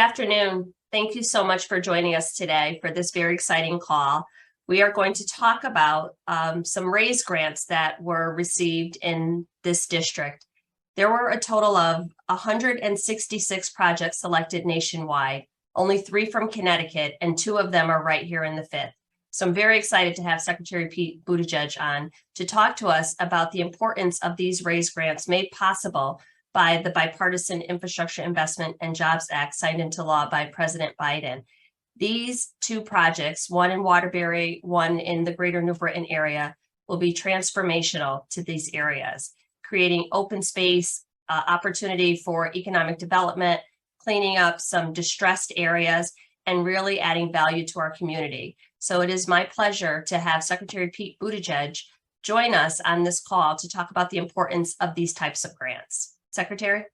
afternoon. Thank you so much for joining us today for this very exciting call. We are going to talk about some RAISE grants that were received in this district. There were a total of 166 projects selected nationwide, only 3 from Connecticut, and 2 of them are right here in the 5th. So I'm very excited to have Secretary Pete Buttigieg on to talk to us about the importance of these RAISE grants made possible by the Bipartisan Infrastructure Investment and Jobs Act signed into law by President Biden. These 2 projects, one in Waterbury, one in the greater New Britain area, will be transformational to these areas, creating open space, opportunity for economic development, cleaning up some distressed areas, and really adding value to our community. So it is my pleasure to have Secretary Pete Buttigieg join us on this call to talk about the importance of these types of grants. Secretary?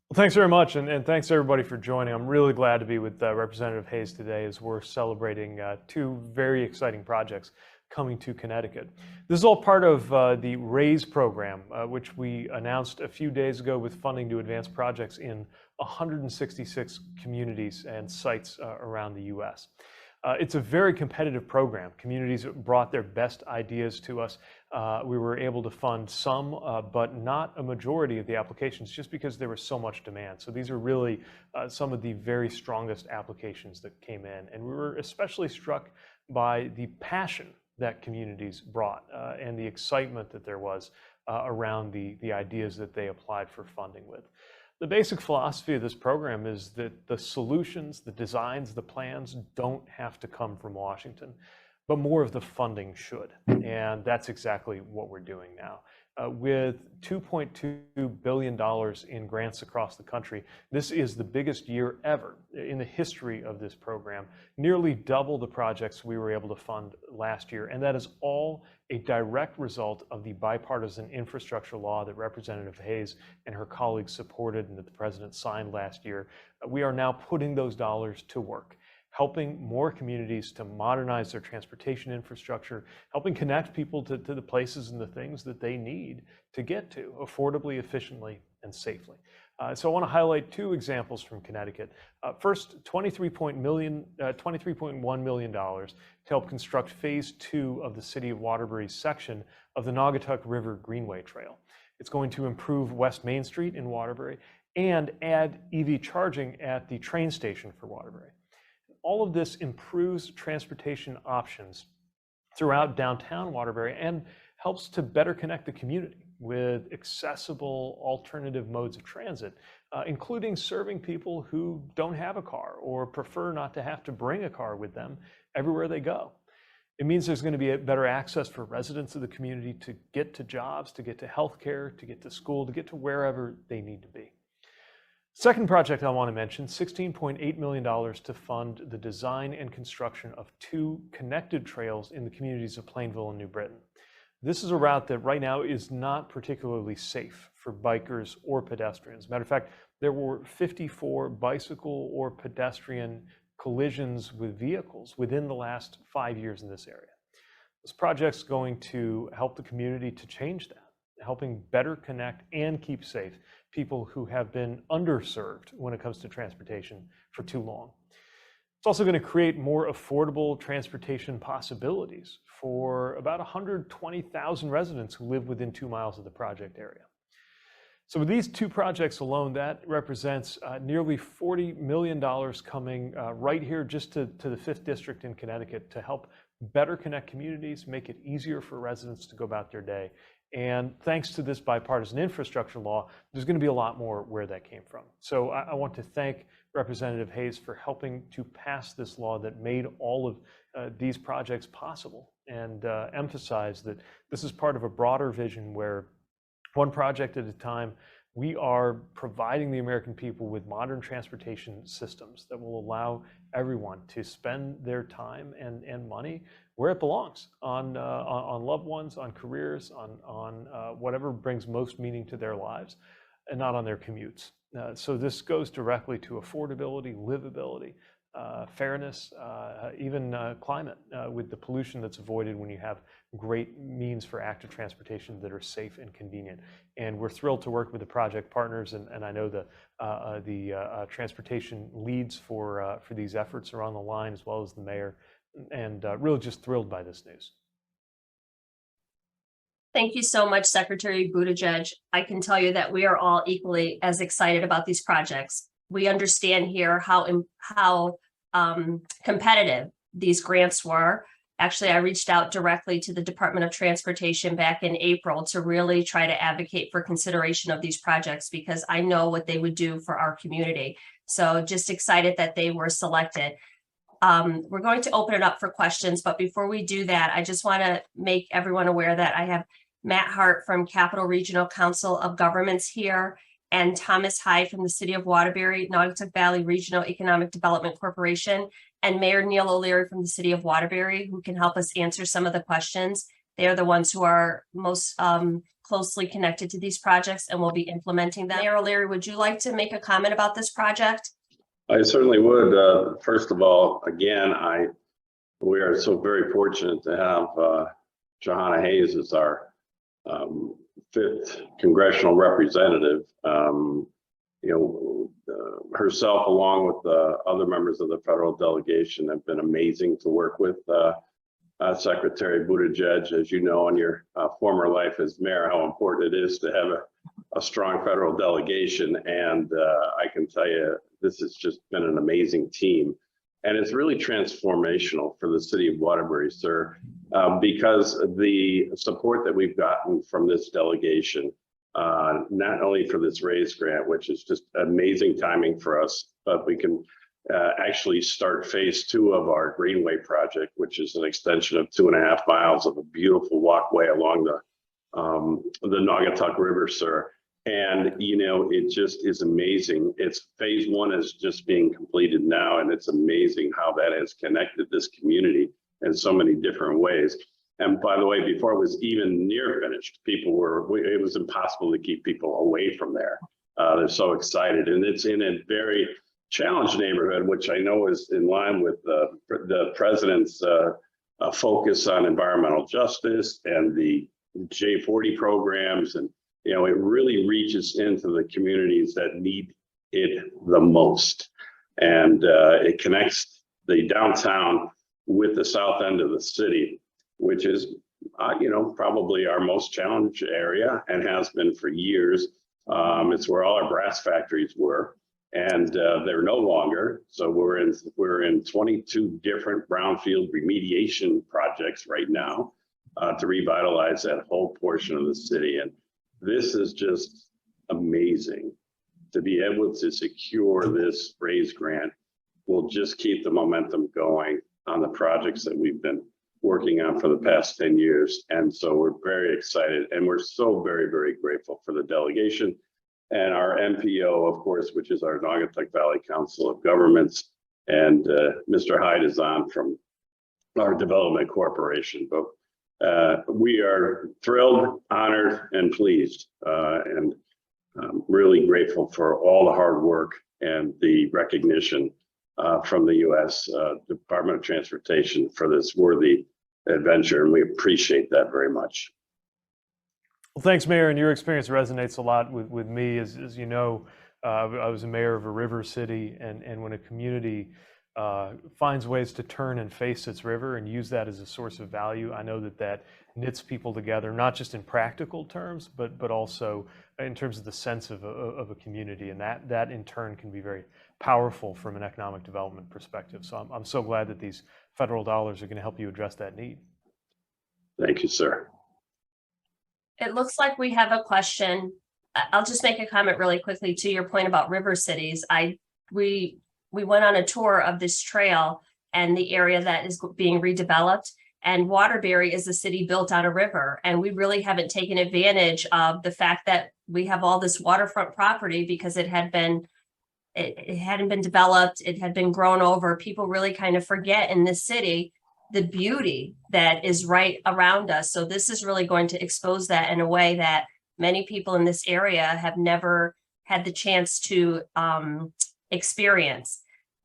Well, thanks very much, and thanks everybody for joining. I'm really glad to be with Representative Hayes today as we're celebrating 2 very exciting projects coming to Connecticut. This is all part of the RAISE program, which we announced a few days ago with funding to advance projects in 166 communities and sites around the U.S. It's a very competitive program. Communities brought their best ideas to us. We were able to fund some, but not a majority of the applications just because there was so much demand. So these are really some of the very strongest applications that came in. And we were especially struck by the passion that communities brought and the excitement that there was around the ideas that they applied for funding with. The basic philosophy of this program is that the solutions, the designs, the plans don't have to come from Washington, but more of the funding should. And that's exactly what we're doing now. With $2.2 billion in grants across the country, this is the biggest year ever in the history of this program, nearly double the projects we were able to fund last year. And that is all a direct result of the bipartisan infrastructure law that Representative Hayes and her colleagues supported and that the president signed last year. We are now putting those dollars to work, helping more communities to modernize their transportation infrastructure, helping connect people to the places and the things that they need to get to affordably, efficiently, and safely. So I want to highlight 2 examples from Connecticut. First, $23.1 million to help construct phase 2 of the City of Waterbury's section of the Naugatuck River Greenway Trail. It's going to improve West Main Street in Waterbury and add EV charging at the train station for Waterbury. All of this improves transportation options throughout downtown Waterbury and helps to better connect the community with accessible alternative modes of transit, including serving people who don't have a car or prefer not to have to bring a car with them everywhere they go. It means there's going to be a better access for residents of the community to get to jobs, to get to healthcare, to get to school, to get to wherever they need to be. Second project I want to mention, $16.8 million to fund the design and construction of 2 connected trails in the communities of Plainville and New Britain. This is a route that right now is not particularly safe for bikers or pedestrians. Matter of fact, there were 54 bicycle or pedestrian collisions with vehicles within the last 5 years in this area. This project's going to help the community to change that, helping better connect and keep safe people who have been underserved when it comes to transportation for too long. It's also going to create more affordable transportation possibilities for about 120,000 residents who live within 2 miles of the project area. So with these 2 projects alone, that represents nearly $40 million coming right here just to the 5th District in Connecticut to help better connect communities, make it easier for residents to go about their day. And thanks to this bipartisan infrastructure law, there's going to be a lot more where that came from. So I want to thank Representative Hayes for helping to pass this law that made all of these projects possible and emphasize that this is part of a broader vision where one project at a time, we are providing the American people with modern transportation systems that will allow everyone to spend their time and money where it belongs, on loved ones, on careers, on whatever brings most meaning to their lives, and not on their commutes. So this goes directly to affordability, livability, fairness, even climate, with the pollution that's avoided when you have great means for active transportation that are safe and convenient. And we're thrilled to work with the project partners, and I know the transportation leads for these efforts are on the line, as well as the mayor, and really just thrilled by this news. Thank you so much, Secretary Buttigieg. I can tell you that we are all equally as excited about these projects. We understand here how competitive these grants were. Actually, I reached out directly to the Department of Transportation back in April to really try to advocate for consideration of these projects, because I know what they would do for our community. So just excited that they were selected. We're going to open it up for questions, but before we do that, I just want to make everyone aware that I have Matt Hart from Capital Regional Council of Governments here, and Thomas Hyde from the City of Waterbury, Naugatuck Valley Regional Economic Development Corporation, and Mayor Neil O'Leary from the City of Waterbury, who can help us answer some of the questions. They are the ones who are most closely connected to these projects and will be implementing them. Mayor O'Leary, would you like to make a comment about this project? I certainly would. First of all, again, we are so very fortunate to have Jahana Hayes as our 5th congressional representative. Herself, along with the other members of the federal delegation, have been amazing to work with. Secretary Buttigieg, as you know, in your former life as mayor, how important it is to have a strong federal delegation. And I can tell you, this has just been an amazing team. And it's really transformational for the city of Waterbury, sir, because the support that we've gotten from this delegation, not only for this RAISE grant, which is just amazing timing for us, but we can actually start phase 2 of our Greenway project, which is an extension of 2.5 miles of a beautiful walkway along the Naugatuck River, sir. And, it just is amazing. It's phase 1 is just being completed now, and it's amazing how that has connected this community in so many different ways. And by the way, before it was even near finished, it was impossible to keep people away from there. They're so excited. And it's in a very challenged neighborhood, which I know is in line with the president's focus on environmental justice and the J40 programs. And, it really reaches into the communities that need it the most. And it connects the downtown with the south end of the city, which is, probably our most challenged area and has been for years. It's where all our brass factories were, and they're no longer. So we're in 22 different brownfield remediation projects right now to revitalize that whole portion of the city. And this is just amazing to be able to secure this RAISE grant. Will just keep the momentum going on the projects that we've been working on for the past 10 years. And so we're very excited, and we're so very, very grateful for the delegation and our MPO, of course, which is our Naugatuck Valley Council of Governments. And Mr. Hyde is on from our Development Corporation. But we are thrilled, honored, and pleased, and really grateful for all the hard work and the recognition from the U.S. Department of Transportation for this worthy adventure, and we appreciate that very much. Well, thanks, Mayor, and your experience resonates a lot with me. As you know, I was a mayor of a river city, and when a community finds ways to turn and face its river and use that as a source of value, I know that knits people together, not just in practical terms, but also in terms of the sense of a community, and that in turn can be very powerful from an economic development perspective. So I'm so glad that these federal dollars are going to help you address that need. Thank you, sir. It looks like we have a question. I'll just make a comment really quickly to your point about river cities. We went on a tour of this trail and the area that is being redeveloped, and Waterbury is a city built on a river. And we really haven't taken advantage of the fact that we have all this waterfront property because it hadn't been developed. It had been grown over. People really kind of forget in this city the beauty that is right around us. So this is really going to expose that in a way that many people in this area have never had the chance to experience.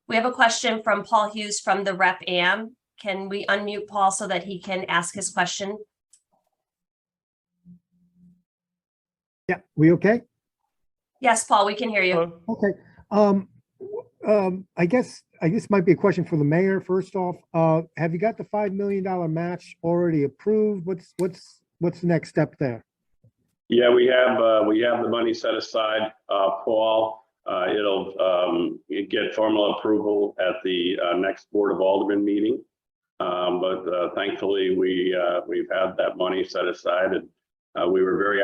We have a question from Paul Hughes from the Rep Am. Can we unmute Paul so that he can ask his question? Yeah, we okay? Yes, Paul, we can hear you. Hello? Okay. I guess might be a question for the mayor. First off, have you got the $5 million match already approved? What's the next step there? Yeah, we have the money set aside, Paul. It'll get formal approval at the next Board of Aldermen meeting. But thankfully, we've had that money set aside, and we were very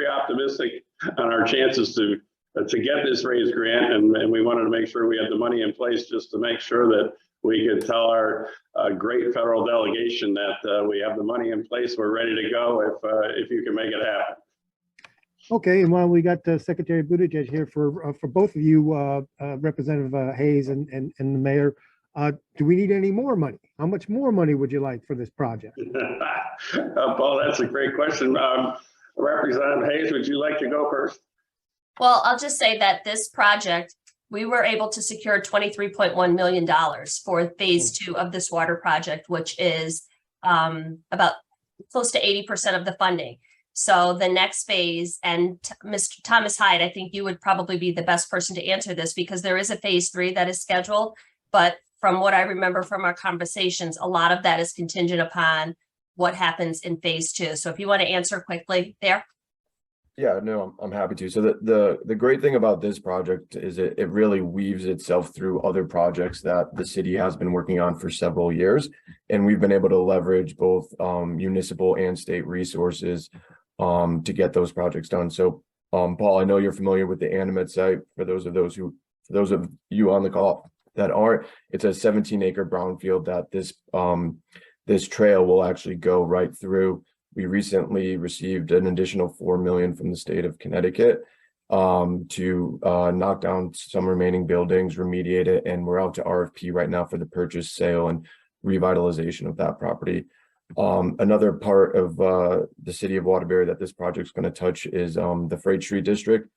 optimistic on our chances to get this raise grant, and we wanted to make sure we had the money in place just to make sure that we could tell our great federal delegation that we have the money in place, we're ready to go if you can make it happen. Okay, and while we got Secretary Buttigieg here for both of you, Representative Hayes and the mayor, do we need any more money? How much more money would you like for this project? Paul, that's a great question. Representative Hayes, would you like to go first? Well, I'll just say that this project, we were able to secure $23.1 million for phase 2 of this water project, which is about close to 80% of the funding. So the next phase, and Mr. Thomas Hyde, I think you would probably be the best person to answer this, because there is a phase 3 that is scheduled. But from what I remember from our conversations, a lot of that is contingent upon what happens in phase 2. So if you want to answer quickly there. Yeah, no, I'm happy to. So the great thing about this project is it really weaves itself through other projects that the city has been working on for several years. And we've been able to leverage both municipal and state resources to get those projects done. So Paul, I know you're familiar with the Animate site. For those of you on the call that aren't, it's a 17-acre brownfield that this trail will actually go right through. We recently received an additional $4 million from the state of Connecticut to knock down some remaining buildings, remediate it, and we're out to RFP right now for the purchase, sale, and revitalization of that property. Another part of the city of Waterbury that this project is going to touch is the Freight Street District.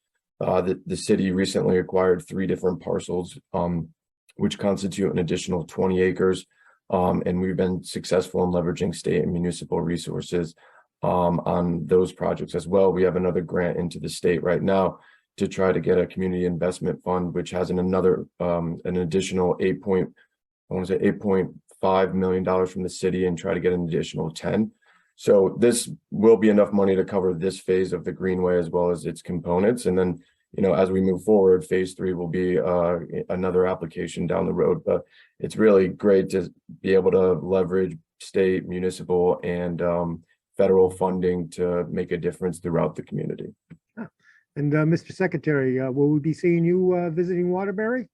The city recently acquired 3 different parcels, which constitute an additional 20 acres. And we've been successful in leveraging state and municipal resources on those projects as well. We have another grant into the state right now to try to get a community investment fund, which has an additional $8.5 million from the city, and try to get an additional 10. So this will be enough money to cover this phase of the Greenway as well as its components. And then, as we move forward, phase 3 will be another application down the road. But it's really great to be able to leverage state, municipal, and federal funding to make a difference throughout the community. And Mr. Secretary, will we be seeing you visiting Waterbury?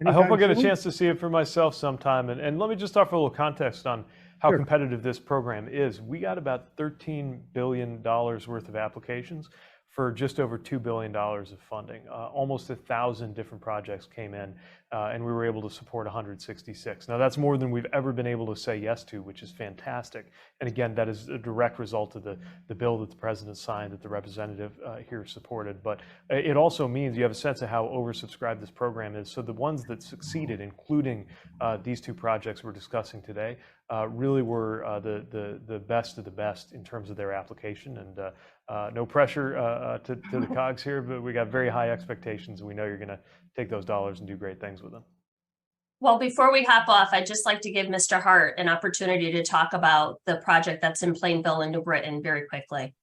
I hope I'll get a soon? chance to see it for myself sometime. And let me just offer a little context on how Sure. competitive this program is. We got about $13 billion worth of applications for just over $2 billion of funding. Almost 1,000 different projects came in, and we were able to support 166. Now, that's more than we've ever been able to say yes to, which is fantastic. And again, that is a direct result of the bill that the president signed, that the representative here supported. But it also means you have a sense of how oversubscribed this program is. So the ones that succeeded, including these 2 projects we're discussing today, really were the best of the best in terms of their application. And no pressure to the cogs here, but we got very high expectations, and we know you're going to take those dollars and do great things with them. Well, before we hop off, I'd just like to give Mr. Hart an opportunity to talk about the project that's in Plainville and New Britain very quickly.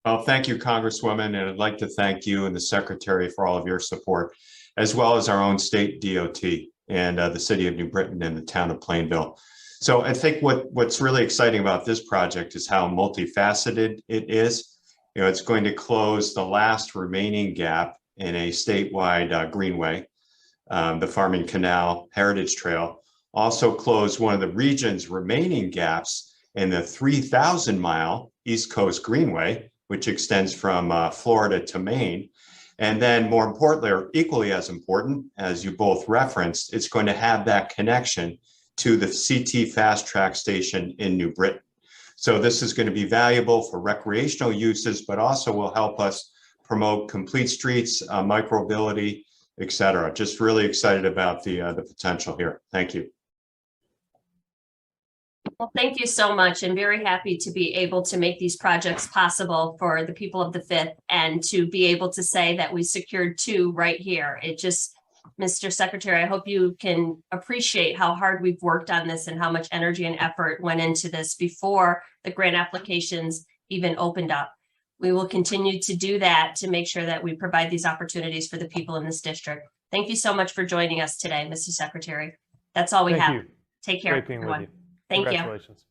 Well, thank you, Congresswoman, and I'd like to thank you and the Secretary for all of your support, as well as our own state DOT and the city of New Britain and the town of Plainville. So I think what's really exciting about this project is how multifaceted it is. It's going to close the last remaining gap in a statewide greenway, the Farming Canal Heritage Trail, also close one of the region's remaining gaps in the 3,000-mile East Coast Greenway, which extends from Florida to Maine. And then more importantly, or equally as important, as you both referenced, it's going to have that connection to the CT fast track station in New Britain. So this is going to be valuable for recreational uses, but also will help us promote complete streets, micromobility, et cetera. Just really excited about the potential here. Thank you. Well, thank you so much, and very happy to be able to make these projects possible for the people of the Fifth, and to be able to say that we secured 2 right here. It just, Mr. Secretary, I hope you can appreciate how hard we've worked on this and how much energy and effort went into this before the grant applications even opened up. We will continue to do that to make sure that we provide these opportunities for the people in this district. Thank you so much for joining us today, Mr. Secretary. That's all we Thank have. you. Take care, Great being with everyone. you. Thank you. Congratulations.